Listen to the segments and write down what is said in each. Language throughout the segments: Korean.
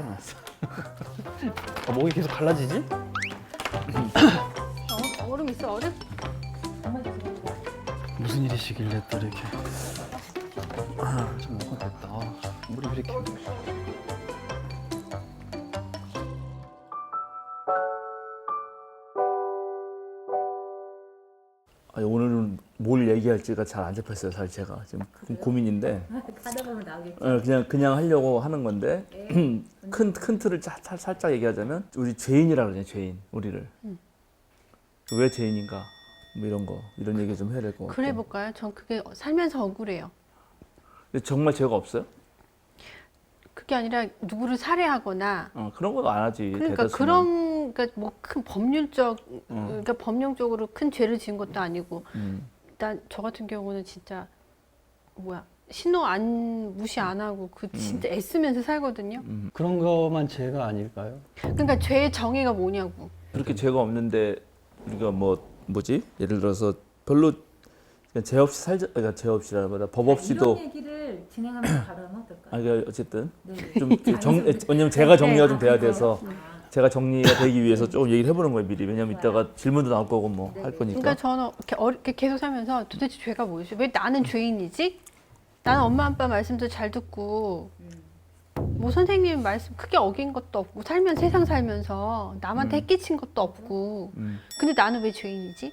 알았어. 목이 계속 갈라지지? 얼음 있어, 얼음? 무슨 일이시길래 또 이렇게. 좀 뭐가 됐다. 물이 왜 이렇게. 아니, 오늘은 뭘 얘기할지가 잘 안 잡혔어요. 사실 제가 지금 고민인데. 가다 보면 나오겠지. 그냥 하려고 하는 건데 큰 틀을 살짝 얘기하자면 우리 죄인이라 그러잖아요. 죄인 우리를 왜 죄인인가 뭐 이런 얘기 좀 해야 될 것 같고. 그래 볼까요? 전 그게 살면서 억울해요. 근데 정말 죄가 없어요? 그게 아니라 누구를 살해하거나 그런 건 안 하지. 그러니까 대다수는. 그러니까 뭐 큰 법률적 그러니까 법령적으로 큰 죄를 지은 것도 아니고 일단 저 같은 경우는 진짜 신호 안 무시 안 하고 그 진짜 애쓰면서 살거든요. 그런 것만 죄가 아닐까요? 그러니까 죄의 정의가 뭐냐고. 그렇게 죄가 없는데 우리가 뭐지? 예를 들어서 별로 그냥 죄 없이 살자. 그러니까 죄 없이라보다 법 없이도. 이런 얘기를 진행하면서 바라면 어떨까요? 그러니까 어쨌든 네. 왜냐면 제가 정리가 좀 돼야 그래요? 돼서 제가 정리가 되기 위해서 조금 얘기를 해보는 거예요 미리. 왜냐면 이따가 질문도 나올 거고 뭐 할 거니까. 그러니까 저는 이렇게 계속 살면서 도대체 죄가 뭐지? 왜 나는 죄인이지? 나는 엄마 아빠 말씀도 잘 듣고 뭐 선생님 말씀 크게 어긴 것도 없고 세상 살면서 남한테 해끼친 것도 없고 근데 나는 왜 죄인이지?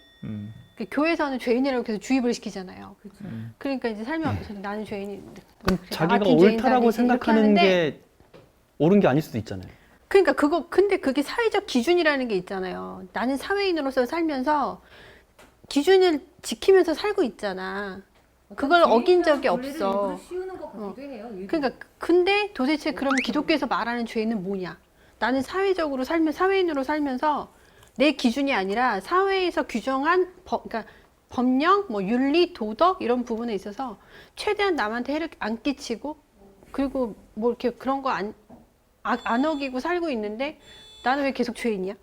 그 교회에서는 죄인이라고 계속 주입을 시키잖아요. 그러니까 이제 살면서 나는 죄인인데 그럼 나 자기가 같은 죄인도 옳다라고 아니지, 이렇게 생각하는 하는데 게 옳은 게 아닐 수도 있잖아요. 그러니까 근데 그게 사회적 기준이라는 게 있잖아요. 나는 사회인으로서 살면서 기준을 지키면서 살고 있잖아. 그걸 어긴 적이 없어. 씌우는 것 같기도 해요. 그러니까 근데 도대체 그러면 기독교에서 말하는 죄는 뭐냐? 나는 사회적으로 사회인으로 살면서 내 기준이 아니라 사회에서 규정한 그러니까 법령, 뭐 윤리, 도덕 이런 부분에 있어서 최대한 남한테 해를 안 끼치고 그리고 뭐 이렇게 그런 거 안 어기고 살고 있는데 나는 왜 계속 죄인이야?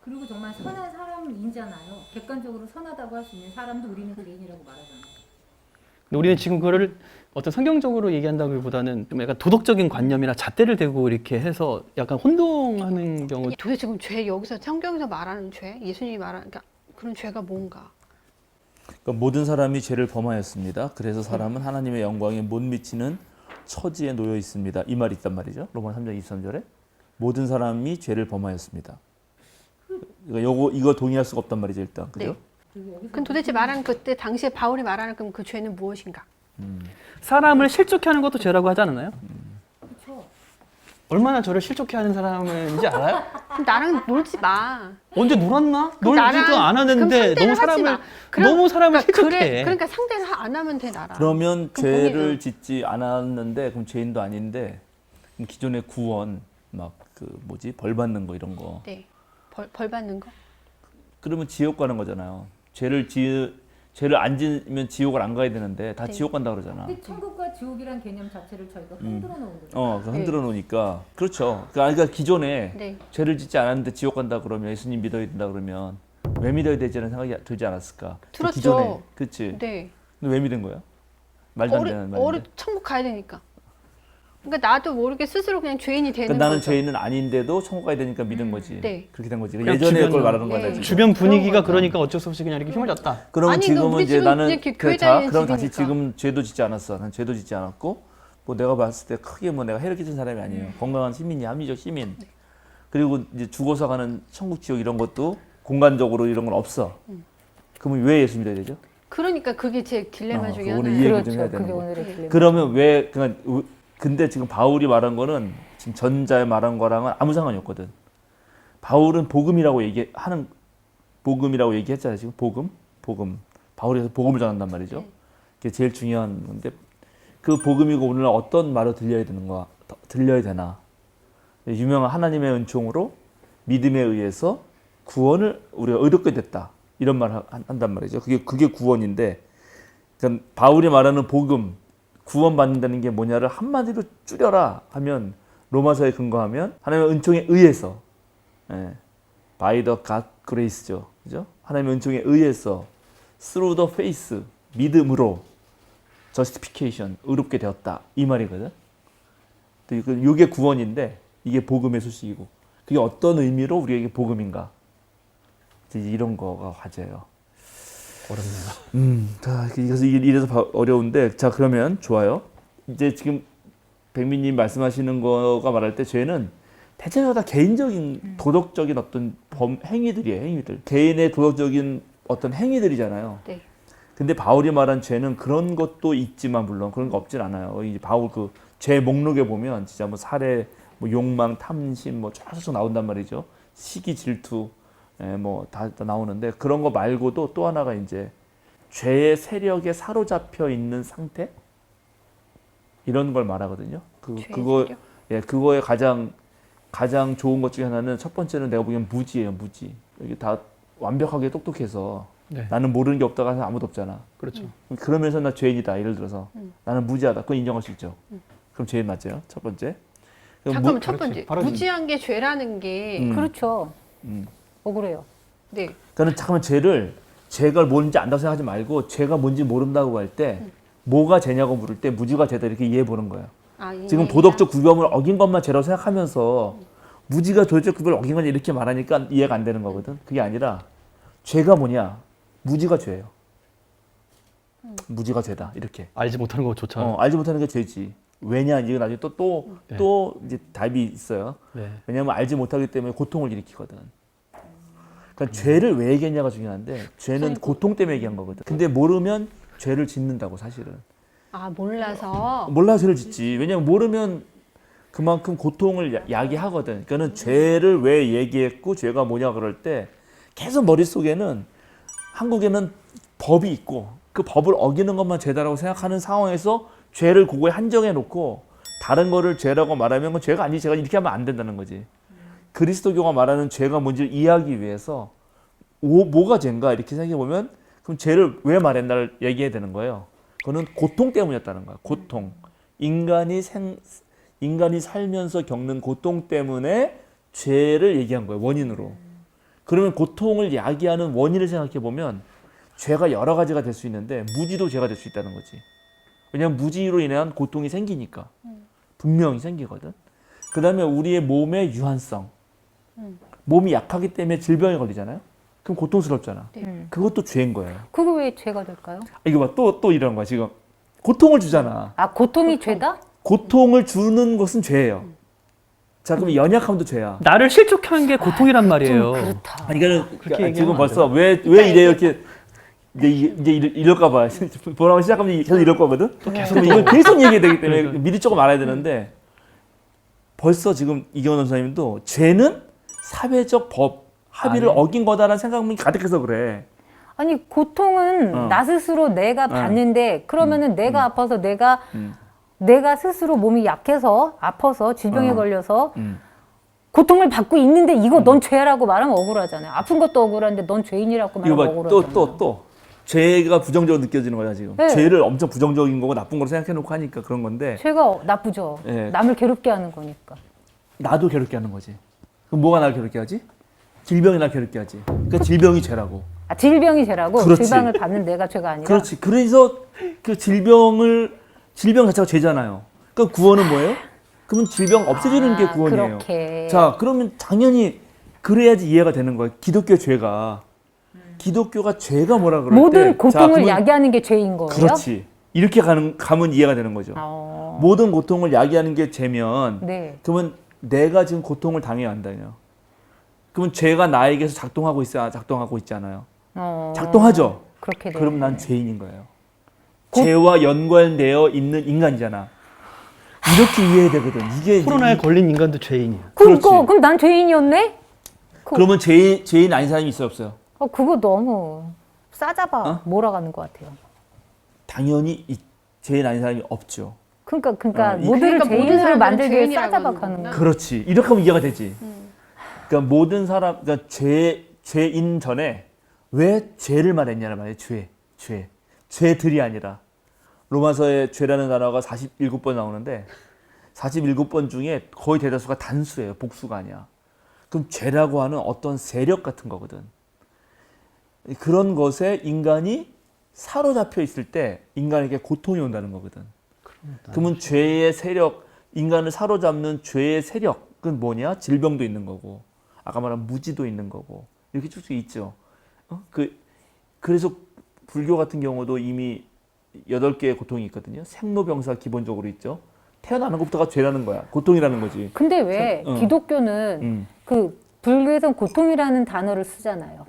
그리고 정말 선한 사람이잖아요. 객관적으로 선하다고 할 수 있는 사람도 우리는 죄인이라고 말하잖아요. 근데 우리는 지금 그거를 어떤 성경적으로 얘기한다기보다는 좀 약간 도덕적인 관념이나 잣대를 대고 이렇게 해서 약간 혼동하는 경우. 도대체 그럼 죄 여기서 성경에서 말하는 죄, 예수님이 말하는 그러니까 그런 죄가 뭔가? 그러니까 모든 사람이 죄를 범하였습니다. 그래서 사람은 하나님의 영광에 못 미치는 처지에 놓여 있습니다. 이 말이 있단 말이죠. 로마 3장 23절에 모든 사람이 죄를 범하였습니다. 그러니까 이거 동의할 수가 없단 말이죠. 일단 그죠? 그럼 도대체 말하는 그때 당시에 바울이 말하는 그럼 그 죄는 무엇인가? 사람을 실족해 하는 것도 죄라고 하지 않았나요? 그렇죠. 얼마나 저를 실족해 하는 사람인지 알아요? 그럼 나랑 놀지 마. 언제 놀았나? 그럼 놀지도 나랑- 않았는데 그럼 상대를 너무 사람을 그러니까 실족해. 그러니까 상대를 안 하면 돼 나랑. 그러면 그럼 죄를 짓지 않았는데 그럼 죄인도 아닌데 그럼 기존의 구원 막 벌 받는 거 이런 거. 네. 벌 받는 거? 그러면 지옥 가는 거잖아요. 죄를 안 지으면 지옥을 안 가야 되는데 다 네. 지옥 간다 그러잖아. 근데 천국과 지옥이란 개념 자체를 저희가 흔들어 놓은 거죠. 흔들어 놓으니까 그렇죠. 그러니까 기존에 네. 죄를 짓지 않았는데 지옥 간다 그러면 예수님 믿어야 된다 그러면 왜 믿어야 되지라는 생각이 들지 않았을까? 들었죠. 기존에 그렇지. 네. 근데 왜 믿은 거야? 말도 안 되는 말인데. 천국 가야 되니까. 그러니까 나도 모르게 스스로 그냥 죄인이 되는 그러니까 나는 거죠. 죄인은 아닌데도 천국 가야 되니까 믿은 거지. 네. 그렇게 된 거지. 그냥 예전에 주변- 걸 말하는 거야. 네. 지금. 주변 분위기가 그런 거죠. 그러니까 어쩔 수 없이 그냥 이렇게 휘말렸다. 그러면 아니, 지금은 우리 이제 집은 나는 이렇게 교회 자 다니는 그럼 다시 집이니까. 지금 죄도 짓지 않았어. 난 죄도 짓지 않았고 뭐 내가 봤을 때 크게 뭐 내가 해를 끼친 사람이 아니에요. 건강한 시민이 합리적 시민. 그리고 이제 죽어서 가는 천국 지옥 이런 것도 공간적으로 이런 건 없어. 그러면 왜 예수 믿어야 되죠? 그러니까 그게 제 딜레마 중에 오늘 하나예요. 이 얘기 좀 해야 되는 그게 거야. 오늘의 딜레마. 그러면 왜 근데 지금 바울이 말한 거는 지금 전자에 말한 거랑은 아무 상관이 없거든. 바울은 복음이라고 얘기했잖아요. 지금 복음. 바울에서 복음을 전한단 말이죠. 그게 제일 중요한 건데 그 복음이고 오늘 어떤 말로 들려야 되나. 유명한 하나님의 은총으로 믿음에 의해서 구원을 우리가 의롭게 됐다. 이런 말을 한단 말이죠. 그게 구원인데 그러니까 바울이 말하는 복음 구원받는다는 게 뭐냐를 한마디로 줄여라 하면 로마서에 근거하면 하나님의 은총에 의해서 by the God grace죠. 그죠? 하나님의 은총에 의해서 through the faith 믿음으로 justification 의롭게 되었다. 이 말이거든. 이게 구원인데 이게 복음의 소식이고 그게 어떤 의미로 우리에게 복음인가? 이제 이런 거가 과제예요. 어렵네요. 자, 그래서 이래서 어려운데 자 그러면 좋아요. 이제 지금 백민님 말씀하시는 거가 말할 때 죄는 대체적으로 다 개인적인 도덕적인 어떤 행위들이에요. 행위들. 개인의 도덕적인 어떤 행위들이잖아요. 네. 근데 바울이 말한 죄는 그런 것도 있지만 물론 그런 거 없진 않아요. 이제 바울 그 죄 목록에 보면 진짜 뭐 살해, 뭐 욕망, 탐심 뭐 쫙쫙 나온단 말이죠. 시기, 질투, 뭐 다 나오는데 그런 거 말고도 또 하나가 이제 죄의 세력에 사로잡혀 있는 상태 이런 걸 말하거든요. 그거 세력? 예 그거의 가장 좋은 것 중에 하나는 첫 번째는 내가 보기엔 무지예요. 무지. 이게 다 완벽하게 똑똑해서 네. 나는 모르는 게 없다가 해서 아무도 없잖아. 그렇죠. 그러면서 나 죄인이다. 예를 들어서 나는 무지하다. 그건 인정할 수 있죠. 그럼 죄인 맞죠? 첫 번째. 그럼 잠깐만 첫 그렇지. 번째 바로 무지한 게 죄라는 게 그렇죠. 음. 억울해요. 네. 그러니까 잠깐만 죄가 뭔지 안다고 생각하지 말고 죄가 뭔지 모른다고 할 때 뭐가 죄냐고 물을 때 무지가 죄다 이렇게 이해해 보는 거예요. 아, 지금 인간이야? 도덕적 구별을 어긴 것만 죄라고 생각하면서 무지가 도덕적 구별을 어긴 건 이렇게 말하니까 이해가 안 되는 거거든. 그게 아니라 죄가 뭐냐? 무지가 죄예요. 무지가 죄다. 이렇게. 알지 못하는 것조차. 알지 못하는 게 죄지. 왜냐? 이게 나중에 또 이제 답이 있어요. 네. 왜냐하면 알지 못하기 때문에 고통을 일으키거든. 그러니까 죄를 왜 얘기했냐가 중요한데 죄는 고통 때문에 얘기한 거거든. 근데 모르면 죄를 짓는다고 사실은. 아 몰라서 몰라서 죄를 짓지. 왜냐면 모르면 그만큼 고통을 야기하거든. 그러니까는 죄를 왜 얘기했고 죄가 뭐냐 그럴 때 계속 머릿속에는 한국에는 법이 있고 그 법을 어기는 것만 죄다라고 생각하는 상황에서 죄를 그거에 한정해 놓고 다른 거를 죄라고 말하면 그건 죄가 아니지. 제가 이렇게 하면 안 된다는 거지. 그리스도교가 말하는 죄가 뭔지를 이해하기 위해서 뭐가 죄인가 이렇게 생각해 보면 그럼 죄를 왜 말했나를 얘기해야 되는 거예요. 그거는 고통 때문이었다는 거야. 고통. 인간이 살면서 겪는 고통 때문에 죄를 얘기한 거예요. 원인으로. 그러면 고통을 야기하는 원인을 생각해 보면 죄가 여러 가지가 될 수 있는데 무지도 죄가 될 수 있다는 거지. 왜냐하면 무지로 인한 고통이 생기니까. 분명히 생기거든. 그 다음에 우리의 몸의 유한성. 몸이 약하기 때문에 질병에 걸리잖아요. 그럼 고통스럽잖아. 그것도 죄인 거예요. 그거 왜 죄가 될까요? 이거 봐, 또 이런 거야. 지금 고통을 주잖아. 아 고통이 죄다? 고통을 주는 것은 죄예요. 자, 그럼 연약함도 죄야. 나를 실족한 게 고통이란 말이에요. 좀 그렇다. 아니, 그러니까 그렇게 얘기하면 지금 안 벌써 왜 이래요? 이렇게 이제 이럴까 봐. 보라고 시작하면 계속 이럴 거거든. 그럼 이걸 계속 얘기해야 되기 때문에 미리 조금 알아야 되는데 벌써 지금 이경원 선생님도 죄는 사회적 법 합의를 어긴 거다라는 생각이 가득해서 그래. 아니 고통은 나 스스로 내가 받는데 그러면은 내가 아파서 내가 스스로 몸이 약해서 아파서 질병에 걸려서 고통을 받고 있는데 이거 넌 죄라고 말하면 억울하잖아요. 아픈 것도 억울한데 넌 죄인이라고 이거 말하면 봐, 억울하잖아요. 또 죄가 부정적으로 느껴지는 거야 지금. 네. 죄를 엄청 부정적인 거고 나쁜 거로 생각해놓고 하니까 그런 건데 죄가 나쁘죠. 네. 남을 괴롭게 하는 거니까. 나도 괴롭게 하는 거지. 그럼 뭐가 나를 괴롭게 하지? 질병이 나를 괴롭게 하지. 그러니까 질병이 죄라고. 아 질병이 죄라고? 그렇지. 질병을 받는 내가 죄가 아니라? 그렇지. 그래서 그 질병 자체가 죄잖아요. 그럼 구원은 뭐예요? 그러면 질병 없애주는 게 구원이에요. 그렇게. 자, 그러면 당연히 그래야지 이해가 되는 거예요. 기독교의 죄가. 기독교가 죄가 뭐라 그럴 때. 모든 고통을 그러면 야기하는 게 죄인 거예요? 그렇지. 이렇게 가면 이해가 되는 거죠. 모든 고통을 야기하는 게 죄면 네. 그러면 내가 지금 고통을 당해야 한다요. 그러면 죄가 나에게서 작동하고 있지 않아요. 작동하죠. 그렇게 돼. 그럼 난 죄인인 거예요. 죄와 연관되어 있는 인간이잖아. 이렇게 이해해야 되거든. 이게 코로나에 걸린 인간도 죄인이야. 그렇지. 그럼 난 죄인이었네? 그러면 죄인 아닌 사람이 있어요, 없어요? 그거 너무 싸잡아 어? 몰아가는 것 같아요. 당연히 죄인 아닌 사람이 없죠. 그러니까 이- 모두를 그러니까 모든 죄인으로 사람들은 만들기 위해 죄인이라고 싸잡아가는 하는 거야. 거구나. 그렇지. 이렇게 하면 이해가 되지. 그러니까 모든 사람, 그러니까 죄인 전에 왜 죄를 말했냐는 말이에요. 죄들이 아니라. 로마서에 죄라는 단어가 47번 나오는데 47번 중에 거의 대다수가 단수예요. 복수가 아니야. 그럼 죄라고 하는 어떤 세력 같은 거거든. 그런 것에 인간이 사로잡혀 있을 때 인간에게 고통이 온다는 거거든. 그러면 죄의 세력, 인간을 사로잡는 죄의 세력은 뭐냐? 질병도 있는 거고, 아까 말한 무지도 있는 거고, 이렇게 쭉쭉 있죠. 그래서 불교 같은 경우도 이미 8개의 고통이 있거든요. 생로병사 기본적으로 있죠. 태어나는 것부터가 죄라는 거야. 고통이라는 거지. 근데 왜 기독교는 그 불교에선 고통이라는 단어를 쓰잖아요.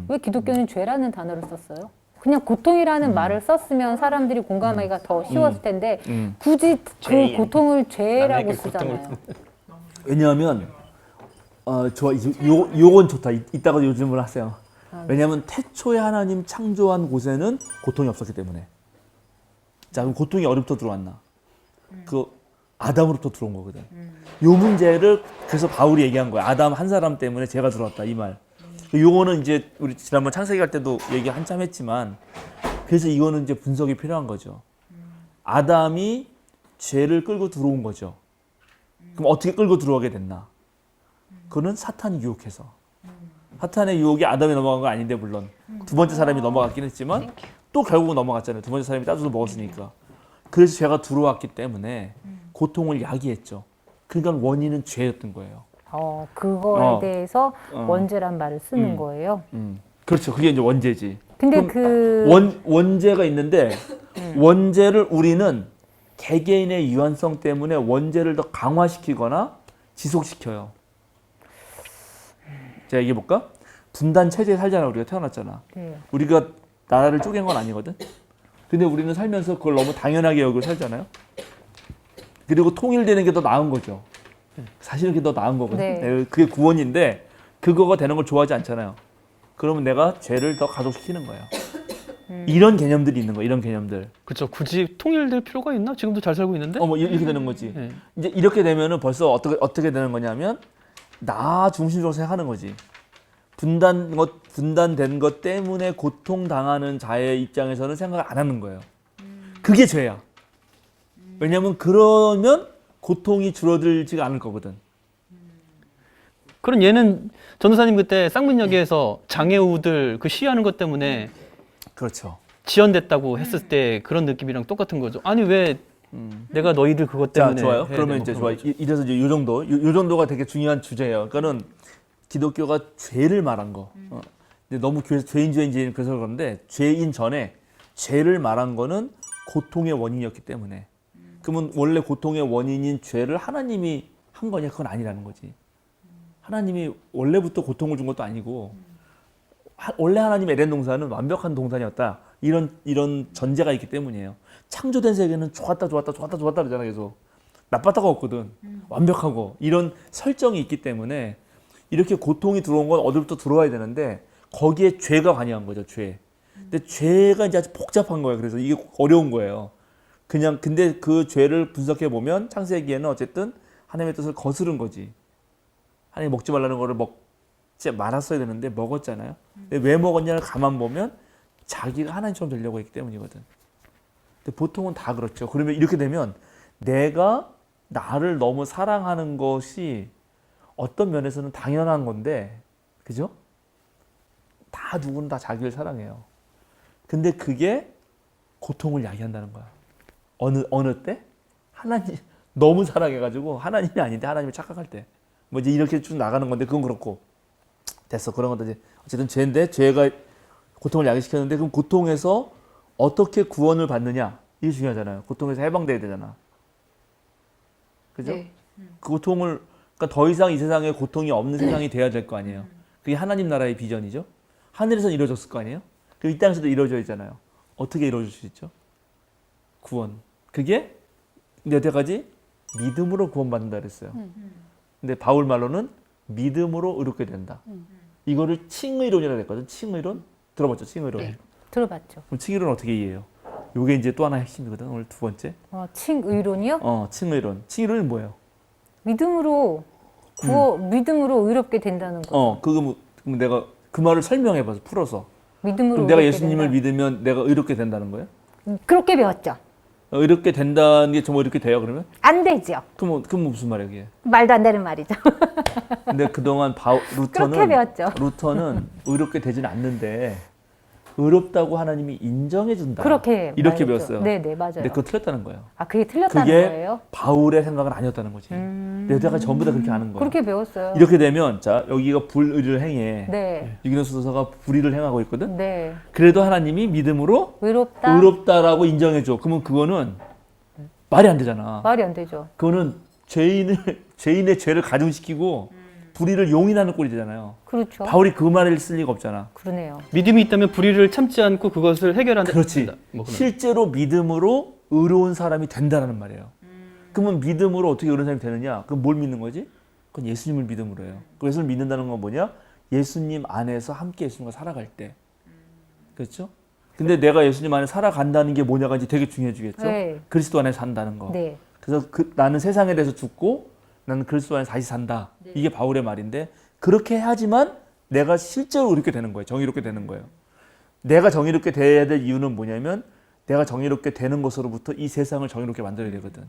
왜 기독교는 죄라는 단어를 썼어요? 그냥 고통이라는 말을 썼으면 사람들이 공감하기가 더 쉬웠을 텐데 굳이 그 고통을 죄라고 남에게 쓰잖아요. 왜냐하면 좋아. 요건 좋다. 이따가 요즘을 하세요. 왜냐하면 태초에 하나님 창조한 곳에는 고통이 없었기 때문에. 자, 그럼 고통이 어디부터 들어왔나? 그 아담으로부터 들어온 거거든. 요 문제를 그래서 바울이 얘기한 거야. 아담 한 사람 때문에 죄가 들어왔다 이 말. 요거는 이제 우리 지난번 창세기 할 때도 얘기 한참 했지만 그래서 이거는 이제 분석이 필요한 거죠. 아담이 죄를 끌고 들어온 거죠. 그럼 어떻게 끌고 들어오게 됐나? 그거는 사탄이 유혹해서. 사탄의 유혹이 아담이 넘어간 건 아닌데 물론 두 번째 사람이 넘어갔긴 했지만 또 결국은 넘어갔잖아요. 두 번째 사람이 따져서 먹었으니까. 그래서 죄가 들어왔기 때문에 고통을 야기했죠. 그러니까 원인은 죄였던 거예요. 그거에 대해서 원죄란 말을 쓰는 거예요. 그렇죠. 그게 이제 원죄지. 근데 원죄가 있는데 원죄를 우리는 개개인의 유한성 때문에 원죄를 더 강화시키거나 지속시켜요. 제가 얘기해 볼까? 분단 체제에 살잖아. 우리가 태어났잖아. 네. 우리가 나라를 쪼갠 건 아니거든. 근데 우리는 살면서 그걸 너무 당연하게 여기고 살잖아요. 그리고 통일되는 게 더 나은 거죠. 사실은 그게 더 나은 거거든. 네. 그게 구원인데 그거가 되는 걸 좋아하지 않잖아요. 그러면 내가 죄를 더 가속시키는 거예요. 이런 개념들이 있는 거예요. 이런 개념들. 그렇죠. 굳이 통일될 필요가 있나? 지금도 잘 살고 있는데. 뭐 이렇게 되는 거지. 네. 이제 이렇게 되면은 벌써 어떻게 되는 거냐면 나 중심적으로 생각하는 거지. 분단된 것 때문에 고통당하는 자의 입장에서는 생각을 안 하는 거예요. 그게 죄야. 왜냐하면 그러면 고통이 줄어들지가 않을 거거든. 그럼 얘는 전도사님 그때 쌍문역에서 장애우들 그 시위하는 것 때문에 그렇죠. 지연됐다고 했을 때 그런 느낌이랑 똑같은 거죠. 아니 왜 내가 너희들 그것 자, 때문에 좋아요. 해야 그러면 되고 이제 그런 좋아요. 거죠. 이래서 이제 요 정도가 되게 중요한 주제예요. 그러니까는 기독교가 죄를 말한 거. 근데 너무 죄인 그래서 그런데 죄인 전에 죄를 말한 거는 고통의 원인이었기 때문에. 그러면 원래 고통의 원인인 죄를 하나님이 한 거냐? 그건 아니라는 거지. 하나님이 원래부터 고통을 준 것도 아니고 원래 하나님 에덴 동산은 완벽한 동산이었다. 이런 전제가 있기 때문이에요. 창조된 세계는 좋았다 그러잖아요. 계속 나빴다가 없거든. 완벽하고 이런 설정이 있기 때문에 이렇게 고통이 들어온 건 어디부터 들어와야 되는데 거기에 죄가 관여한 거죠. 죄. 근데 죄가 이제 아주 복잡한 거예요. 그래서 이게 어려운 거예요. 근데 그 죄를 분석해 보면 창세기에는 어쨌든 하나님의 뜻을 거스른 거지. 하나님 먹지 말라는 거를 먹지 말았어야 되는데 먹었잖아요. 근데 왜 먹었냐를 가만 보면 자기가 하나님처럼 되려고 했기 때문이거든. 근데 보통은 다 그렇죠. 그러면 이렇게 되면 내가 나를 너무 사랑하는 것이 어떤 면에서는 당연한 건데, 그죠? 다 누구는 다 자기를 사랑해요. 근데 그게 고통을 야기한다는 거야. 어느 때? 하나님 너무 사랑해가지고 하나님이 아닌데 하나님을 착각할 때. 뭐 이제 이렇게 쭉 나가는 건데 그건 그렇고 됐어. 그런 것도 이제 어쨌든 죄인데 죄가 고통을 야기시켰는데 그럼 고통에서 어떻게 구원을 받느냐 이게 중요하잖아요. 고통에서 해방돼야 되잖아. 그죠? 네. 그 고통을 그러니까 더 이상 이 세상에 고통이 없는 세상이 돼야 될 거 아니에요. 그게 하나님 나라의 비전이죠. 하늘에서는 이루어졌을 거 아니에요. 그리고 이 땅에서도 이루어져 있잖아요. 어떻게 이루어질 수 있죠? 구원. 그게 여태까지 믿음으로 구원받는다 그랬어요. 근데 바울 말로는 믿음으로 의롭게 된다. 이거를 칭의론이라고 했거든. 칭의론 들어봤죠? 칭의론. 네. 들어봤죠. 그럼 칭의론 어떻게 이해해요? 요게 이제 또 하나 핵심이거든. 오늘 두 번째. 칭의론이요? 칭의론. 칭의론이 뭐예요? 믿음으로 믿음으로 의롭게 된다는 거. 그럼 내가 그 말을 설명해봐서 풀어서. 믿음으로 그럼 내가 의롭게 예수님을 된다. 믿으면 내가 의롭게 된다는 거예요? 그렇게 배웠죠. 의롭게 된다는 게 정말 이렇게 돼요? 그러면? 안 되죠. 그럼 무슨 말이에요, 그게? 말도 안 되는 말이죠. 근데 그동안 그렇게 배웠죠. 루터는 의롭게 되진 않는데 의롭다고 하나님이 인정해 준다. 그렇게 이렇게 말했죠. 배웠어요. 네네 맞아요. 근데 그거 틀렸다는 거예요. 아 그게 틀렸다는 그게 거예요? 바울의 생각은 아니었다는 거지. 내가 전부 다 그렇게 하는 거야. 그렇게 배웠어요. 이렇게 되면 자 여기가 불의를 행해. 네. 유기노스도서가 불의를 행하고 있거든. 네. 그래도 하나님이 믿음으로 의롭다. 의롭다라고 인정해 줘. 그러면 그거는 말이 안 되잖아. 말이 안 되죠. 그거는 죄인의 죄를 가중시키고 불의를 용인하는 꼴이 되잖아요. 그렇죠. 바울이 그 말을 쓸 리가 없잖아. 그러네요. 믿음이 있다면 불의를 참지 않고 그것을 해결한다. 그렇지. 뭐 그런. 실제로 믿음으로 의로운 사람이 된다라는 말이에요. 그러면 믿음으로 어떻게 의로운 사람이 되느냐? 그럼 뭘 믿는 거지? 그건 예수님을 믿음으로 해요. 그 예수를 믿는다는 건 뭐냐? 예수님 안에서 함께 예수님과 살아갈 때. 그렇죠? 근데 내가 예수님 안에 살아간다는 게 뭐냐가 이제 되게 중요해지겠죠? 네. 그리스도 안에 산다는 거. 네. 그래서 나는 세상에 대해서 죽고 나는 그리스도 안에 다시 산다. 이게 바울의 말인데 그렇게 해야지만 내가 실제로 의롭게 되는 거예요. 정의롭게 되는 거예요. 내가 정의롭게 돼야 될 이유는 뭐냐면 내가 정의롭게 되는 것으로부터 이 세상을 정의롭게 만들어야 되거든.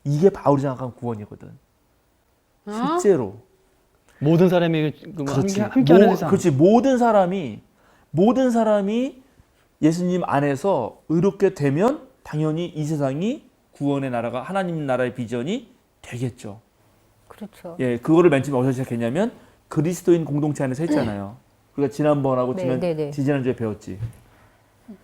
이게 바울이 생각하는 구원이거든. 실제로. 모든 사람이 그렇지. 함께하는 세상. 그렇지. 모든 사람이 예수님 안에서 의롭게 되면 당연히 이 세상이 구원의 나라가 하나님 나라의 비전이 되겠죠. 그렇죠. 예, 그거를 맨 처음에 어디서 시작했냐면 그리스도인 공동체 안에서 했잖아요. 우리가 지난번하고 네. 지지난주에 배웠지.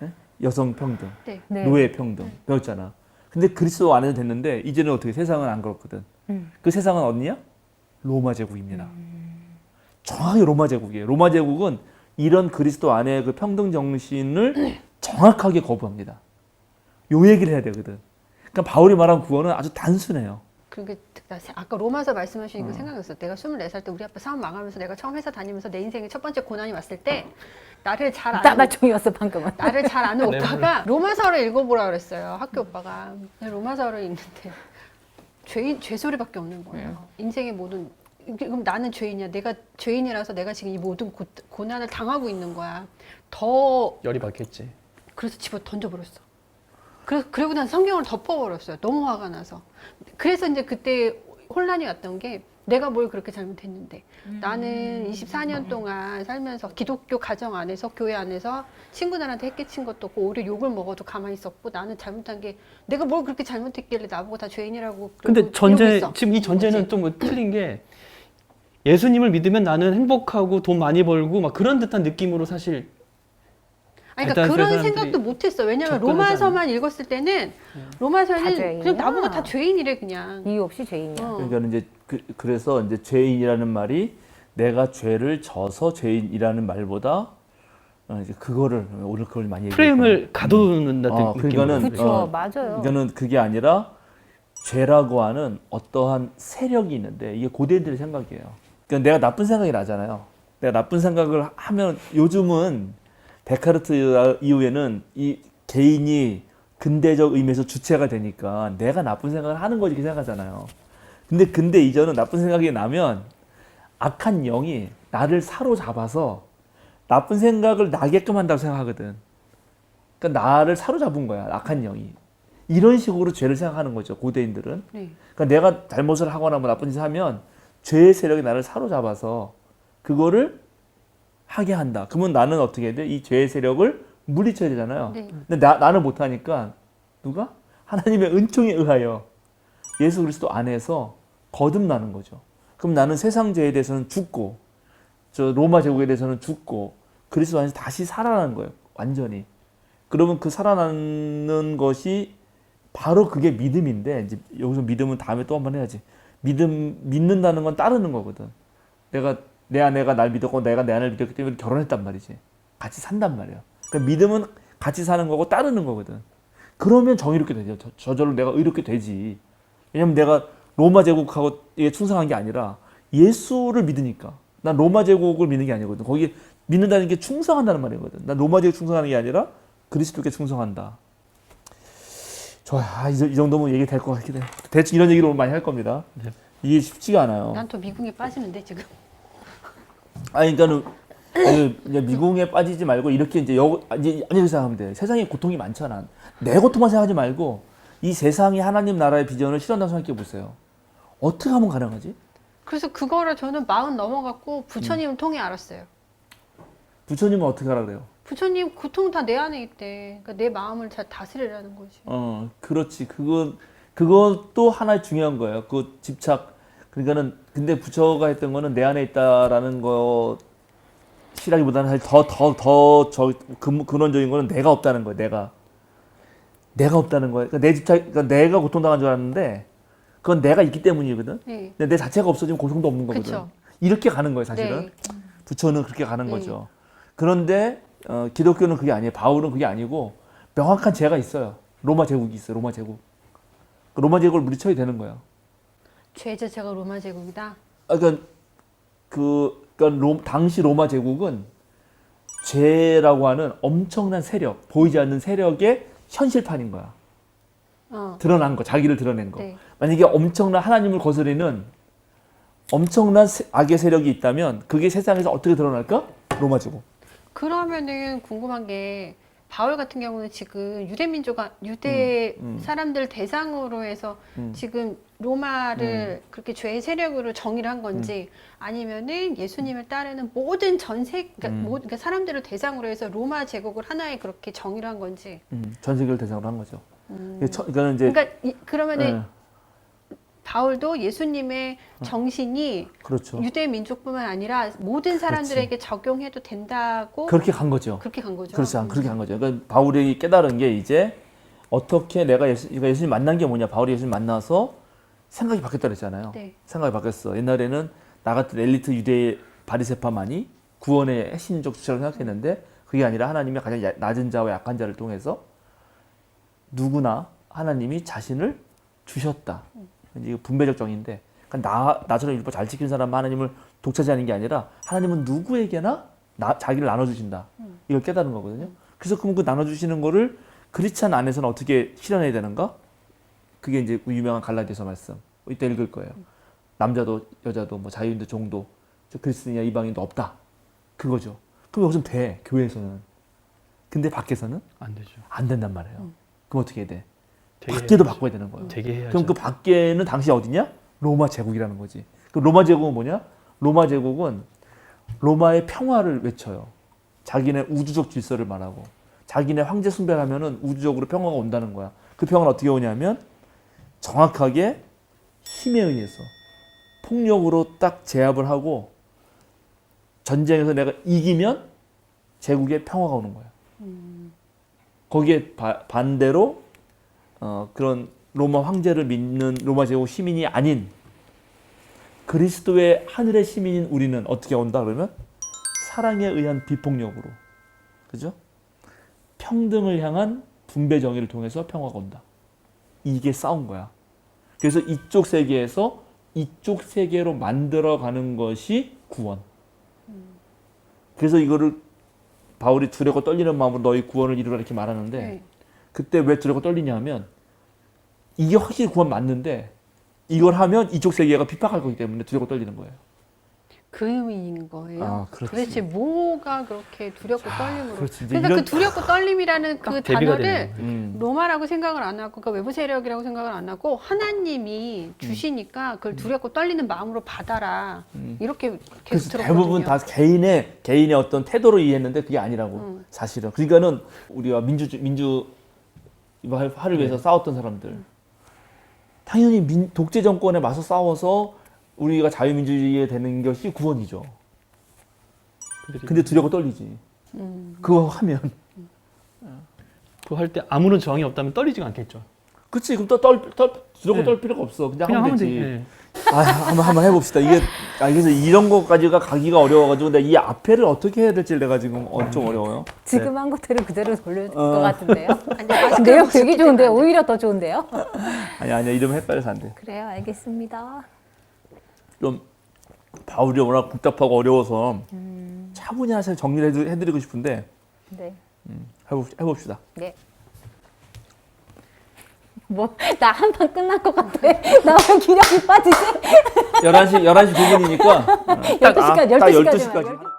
예? 여성 평등, 네. 네. 노예 평등 배웠잖아. 근데 그리스도 안에서 됐는데 이제는 어떻게 세상은 안 그렇거든. 그 세상은 어디냐? 로마 제국입니다. 정확히 로마 제국이에요. 로마 제국은 이런 그리스도 안에 그 평등 정신을 정확하게 거부합니다. 요 얘기를 해야 되거든. 그러니까 바울이 말한 구원은 아주 단순해요. 그게 아까 로마서 말씀하시니까 생각났어. 내가 24살 때 우리 아빠 사업 망하면서 내가 처음 회사 다니면서 내 인생에 첫 번째 고난이 왔을 때 나를 잘 아는 따발총이었어 방금은. 나를 잘 아는 네, 오빠가 로마서를 읽어보라 그랬어요. 학교 오빠가. 근데 로마서를 읽는데 죄 소리밖에 없는 거예요. 인생의 모든 그럼 나는 죄인이야. 내가 죄인이라서 내가 지금 이 모든 고난을 당하고 있는 거야. 더 열이 받겠지. 그래서 집어 던져버렸어. 그리고 난 성경을 덮어버렸어요. 너무 화가 나서. 그래서 이제 그때 혼란이 왔던 게 내가 뭘 그렇게 잘못했는데 나는 24년 동안 살면서 기독교 가정 안에서 교회 안에서 친구들한테 해끼친 것도 없고 오히려 욕을 먹어도 가만히 있었고 나는 잘못한 게 내가 뭘 그렇게 잘못했길래 나보고 다 죄인이라고 근데 이러고 있어. 지금 이 전제는 좀 틀린 게 예수님을 믿으면 나는 행복하고 돈 많이 벌고 막 그런 듯한 느낌으로 사실 아니, 그러니까 그런 사람들이 생각도 못했어. 왜냐면 접근하지 로마서만 읽었을 때는 다 로마서는 죄인이야. 그냥 나보고 다 죄인이래 그냥. 이유 없이 죄인이야. 그러니까 이제 그래서 이제 죄인이라는 말이 내가 죄를 져서 죄인이라는 말보다 이제 그거를 오늘 그걸 많이 프레임을 가두는다 그러니까는 그렇죠. 맞아요. 이거는 그게 아니라 죄라고 하는 어떠한 세력이 있는데 이게 고대인들의 생각이에요. 그러니까 내가 나쁜 생각이 나잖아요. 내가 나쁜 생각을 하면 요즘은 데카르트 이후에는 이 개인이 근대적 의미에서 주체가 되니까 내가 나쁜 생각을 하는 거지 이렇게 생각하잖아요. 근데 이전은 나쁜 생각이 나면 악한 영이 나를 사로잡아서 나쁜 생각을 나게끔 한다고 생각하거든. 그러니까 나를 사로잡은 거야, 악한 영이. 이런 식으로 죄를 생각하는 거죠, 고대인들은. 네. 그러니까 내가 잘못을 하거나 뭐 나쁜 짓을 하면 죄의 세력이 나를 사로잡아서 그거를 하게 한다. 그러면 나는 어떻게 해야 돼? 이 죄의 세력을 물리쳐야 되잖아요. 네. 근데 나는 못하니까 누가? 하나님의 은총에 의하여 예수 그리스도 안에서 거듭나는 거죠. 그럼 나는 세상 죄에 대해서는 죽고 저 로마 제국에 대해서는 죽고 그리스도 안에서 다시 살아나는 거예요. 완전히. 그러면 그 살아나는 것이 바로 그게 믿음인데 이제 여기서 믿음은 다음에 또 한 번 해야지. 믿는다는 건 따르는 거거든. 내 아내가 날 믿었고 내가 내 아내를 믿었기 때문에 결혼했단 말이지. 같이 산단 말이야. 그러니까 믿음은 같이 사는 거고 따르는 거거든. 그러면 정의롭게 되죠. 저절로 내가 의롭게 되지. 왜냐면 내가 로마 제국하고 충성한 게 아니라 예수를 믿으니까. 난 로마 제국을 믿는 게 아니거든. 거기 믿는다는 게 충성한다는 말이거든. 난 로마 제국 충성하는 게 아니라 그리스도께 충성한다. 좋아. 이 정도면 얘기 될 것 같긴 해. 대충 이런 얘기를 오늘 많이 할 겁니다. 네. 이게 쉽지가 않아요. 난 또 미궁에 빠지는데 지금. 그러니까는 이제 미궁에 빠지지 말고 이렇게 이제 이렇게 생각하면 돼. 세상에 고통이 많잖아. 내 고통만 생각하지 말고 이 세상이 하나님 나라의 비전을 실현한다고 생각해 보세요. 어떻게 하면 가능하지? 그래서 그거를 저는 40 넘어갔고 부처님을 통해 알았어요. 부처님은 어떻게 하라 그래요? 부처님 고통 다 내 안에 있대. 그러니까 내 마음을 잘 다스리라는 거지. 그렇지. 그것도 하나의 중요한 거예요. 그 집착. 그러니까는 근데 부처가 했던 거는 내 안에 있다라는 것이라기보다는 더 근원적인 거는 내가 없다는 거예요. 내가 없다는 거예요. 그러니까 내 집착, 그러니까 내가 고통당한 줄 알았는데 그건 내가 있기 때문이거든. 네. 근데 내 자체가 없어지면 고통도 없는 거거든. 그쵸. 이렇게 가는 거예요, 사실은. 네. 부처는 그렇게 가는 네. 거죠. 그런데 기독교는 그게 아니에요. 바울은 그게 아니고 명확한 죄가 있어요. 로마 제국이 있어요. 로마 제국. 그 로마 제국을 물리쳐야 되는 거예요. 죄 자체가 로마 제국이다. 당시 로마 제국은 죄라고 하는 엄청난 세력, 보이지 않는 세력의 현실판인 거야. 드러난 거, 자기를 드러낸 거. 네. 만약에 엄청난 하나님을 거스르는 엄청난 악의 세력이 있다면 그게 세상에서 어떻게 드러날까? 로마 제국. 그러면은 궁금한 게 바울 같은 경우는 지금 유대 사람들 대상으로 해서 지금 로마를 그렇게 죄의 세력으로 정의를 한 건지 아니면은 예수님을 따르는 모든 그러니까 사람들을 대상으로 해서 로마 제국을 하나의 그렇게 정의를 한 건지. 전 세계를 대상으로 한 거죠. 그러니까 이제 그러면은 바울도 예수님의 정신이 그렇죠. 유대 민족뿐만 아니라 모든 사람들에게 적용해도 된다고 그렇게 간 거죠. 그렇게 간 거죠. 그렇죠. 그렇게 간 거죠. 그러니까 바울이 깨달은 게 이제 어떻게 내가 예수님 만난 게 뭐냐. 바울이 예수님 만나서 생각이 바뀌었다 그랬잖아요. 네. 생각이 바뀌었어. 옛날에는 나 같은 엘리트 유대 바리새파만이 구원의 핵심적 주체라고 생각했는데 그게 아니라 하나님이 가장 낮은 자와 약한 자를 통해서 누구나 하나님이 자신을 주셨다. 이게 분배적 정의인데 그러니까 나처럼 율법 잘 지키는 사람은 하나님을 독차지하는 게 아니라 하나님은 누구에게나 자기를 나눠주신다. 이걸 깨달은 거거든요. 그래서 그럼 그 나눠주시는 거를 크리스찬 안에서는 어떻게 실현해야 되는가? 그게 이제 유명한 갈라디아서 말씀. 이때 읽을 거예요. 남자도 여자도 뭐 자유인도 종도 그리스도인이나 이방인도 없다. 그거죠. 그럼 여기서 돼. 교회에서는. 근데 밖에서는 안 되죠. 안 된단 말이에요. 그럼 어떻게 해야 돼? 되게 밖에도 해야죠. 바꿔야 되는 거예요. 되게 해야죠. 그럼 그 밖에는 당시 어디냐? 로마 제국이라는 거지. 그 로마 제국은 뭐냐? 로마 제국은 로마의 평화를 외쳐요. 자기네 우주적 질서를 말하고 자기네 황제 숭배를 하면은 우주적으로 평화가 온다는 거야. 그 평화는 어떻게 오냐면 정확하게 힘에 의해서 폭력으로 딱 제압을 하고 전쟁에서 내가 이기면 제국에 평화가 오는 거야. 거기에 반대로 그런 로마 황제를 믿는 로마 제국 시민이 아닌 그리스도의 하늘의 시민인 우리는 어떻게 온다 그러면 사랑에 의한 비폭력으로, 그죠? 평등을 향한 분배 정의를 통해서 평화가 온다. 이게 싸운 거야. 그래서 이쪽 세계에서 이쪽 세계로 만들어가는 것이 구원. 그래서 이거를 바울이 두렵고 떨리는 마음으로 너희 구원을 이루라 이렇게 말하는데 네. 그때 왜 두렵고 떨리냐 하면 이게 확실히 구원 맞는데 이걸 하면 이쪽 세계가 핍박할 거기 때문에 두렵고 떨리는 거예요. 그 의미인 거예요. 아, 그렇지. 도대체 뭐가 그렇게 두렵고 떨림으로? 그렇지. 이제 그러니까 이런- 그 두렵고 떨림이라는 그 대비가 단어를 되는 거예요. 로마라고 생각을 안 하고, 그러니까 외부 세력이라고 생각을 안 하고 하나님이 주시니까 그걸 두렵고 떨리는 마음으로 받아라. 이렇게 계속 그래서 들었거든요. 대부분 다 개인의 어떤 태도로 이해했는데 그게 아니라고 사실은. 그러니까는 우리가 민주 화를 위해서 싸웠던 사람들 당연히 독재 정권에 맞서 싸워서 우리가 자유민주주의에 되는 것이 구원이죠. 근데 두렵고 떨리지. 그거 하면. 그거 할 때 아무런 저항이 없다면 떨리지가 않겠죠. 그치. 그럼 두렵고 떨 필요가 없어. 그냥 하면 되지. 네. 한번 해봅시다. 그래서 이런 것까지가 가기가 어려워가지고 내가 이 앞에를 어떻게 해야 될지 내가 지금 좀 어려워요. 지금 한 것들을 그대로 돌릴 것 같은데요. 아니, 내용 되게 좋은데요. 오히려 더 좋은데요. 아니야. 이러면 헷갈려서 안 돼. 그래요. 알겠습니다. 좀 바울이 워낙 복잡하고 어려워서 차분히 사실 정리를 해드리고 싶은데 네. 해봅시다. 네. 나 한 판 끝난 것 같아. 나 왜 기력이 빠지지? 11시 9분이니까 12시까지, 12시까지. 12시까지.